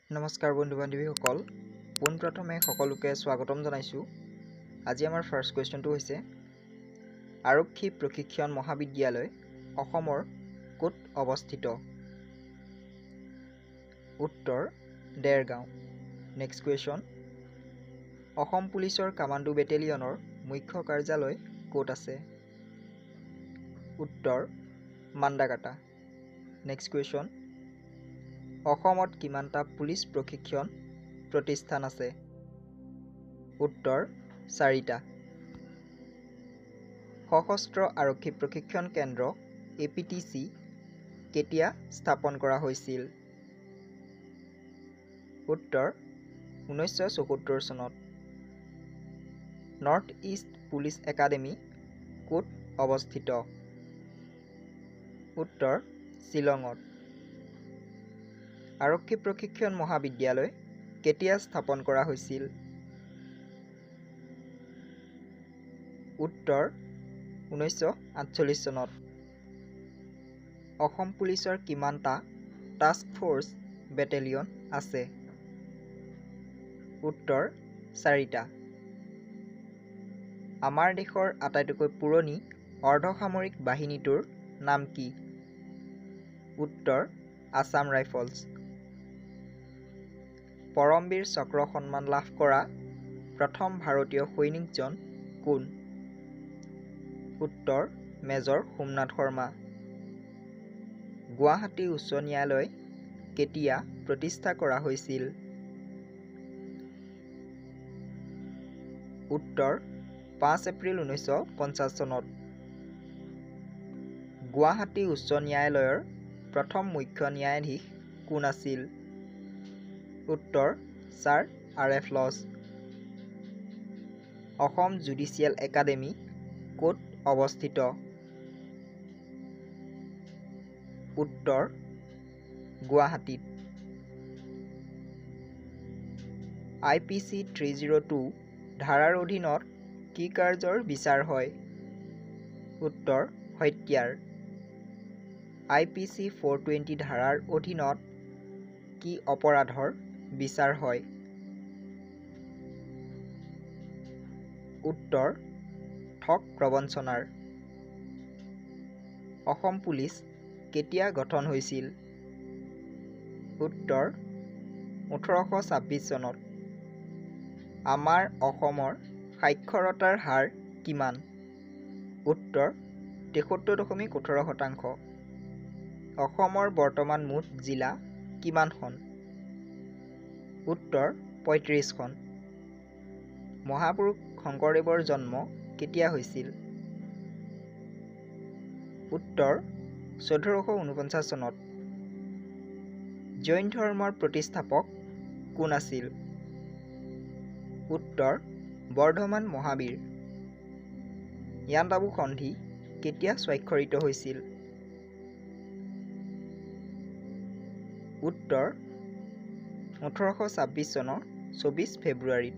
নমস্কাৰ বন্ধু বান্ধৱীসকল, পোনপ্ৰথমে সকলোকে স্বাগতম জনাইছোঁ। আজি আমাৰ ফাৰ্ষ্ট কুৱেশ্যনটো হৈছে আৰক্ষী প্ৰশিক্ষণ মহাবিদ্যালয় অসমৰ ক'ত অৱস্থিত? উত্তৰ দেৰগাঁও। নেক্সট কুৱেশ্যন, অসম পুলিচৰ কামাণ্ডো বেটেলিয়নৰ মুখ্য কাৰ্যালয় ক'ত আছে? উত্তৰ মান্দাকাটা। নেক্সট কুৱেশ্যন, অসমত কিমানটা পুলিচ প্ৰশিক্ষণ প্ৰতিষ্ঠান আছে? উত্তৰ 4টা। সশস্ত্ৰ আৰক্ষী প্ৰশিক্ষণ কেন্দ্ৰ APTC কেতিয়া স্থাপন কৰা হৈছিল? উত্তৰ 1974 চনত। নৰ্থ ইষ্ট পুলিচ একাডেমী ক'ত অৱস্থিত? উত্তৰ শ্বিলঙত। আৰক্ষী প্ৰশিক্ষণ মহাবিদ্যালয় কেতিয়া স্থাপন কৰা হৈছিল? উত্তৰ 1948 চনত। অসম পুলিচৰ কিমানটা টাস্ক ফ'ৰ্চ বেটেলিয়ন আছে? উত্তৰ 4টা। আমাৰ দেশৰ আটাইতকৈ পুৰণি অৰ্ধসামৰিক বাহিনীটোৰ নাম কি? উত্তৰ আছাম ৰাইফলছ। পৰমবীৰ চক্ৰ সন্মান লাভ কৰা প্ৰথম ভাৰতীয় সৈনিকজন কোন? উত্তৰ মেজৰ সোমনাথ শৰ্মা। গুৱাহাটী উচ্চ ন্যায়ালয় কেতিয়া প্ৰতিষ্ঠা কৰা হৈছিল? উত্তৰ 5 এপ্ৰিল 1950 চনত। গুৱাহাটী উচ্চ ন্যায়ালয়ৰ প্ৰথম মুখ্য ন্যায়াধীশ কোন আছিল? উত্তৰ ছাৰ RF লছ। অসম জুডিচিয়েল একাডেমী ক'ত অৱস্থিত? উত্তৰ গুৱাহাটীত। IPC 302 ধাৰাৰ অধীনত কি কাৰ্যৰ বিচাৰ হয়? উত্তৰ হত্যাৰ। IPC 420 ধাৰাৰ অধীনত কি অপৰাধৰ বিচাৰ হয়? উত্তৰ ঠগ প্ৰবঞ্চনাৰ। অসম পুলিচ কেতিয়া গঠন হৈছিল? উত্তৰ 1826 চনত। আমাৰ অসমৰ সাক্ষৰতাৰ হাৰ কিমান? উত্তৰ 73.18%। অসমৰ বৰ্তমান মুঠ জিলা কিমানখন? উত্তৰ 35খন। মহাপুৰুষ শংকৰদেৱৰ জন্ম কেতিয়া হৈছিল? উত্তৰ 1449 চনত। জৈন ধৰ্মৰ প্ৰতিষ্ঠাপক কোন আছিল? উত্তৰ বৰ্ধমান মহাবীৰ। ইয়াণ্ডাবু সন্ধি কেতিয়া স্বাক্ষৰিত হৈছিল? উত্তৰ 1826 চনৰ 24 ফেব্ৰুৱাৰীত।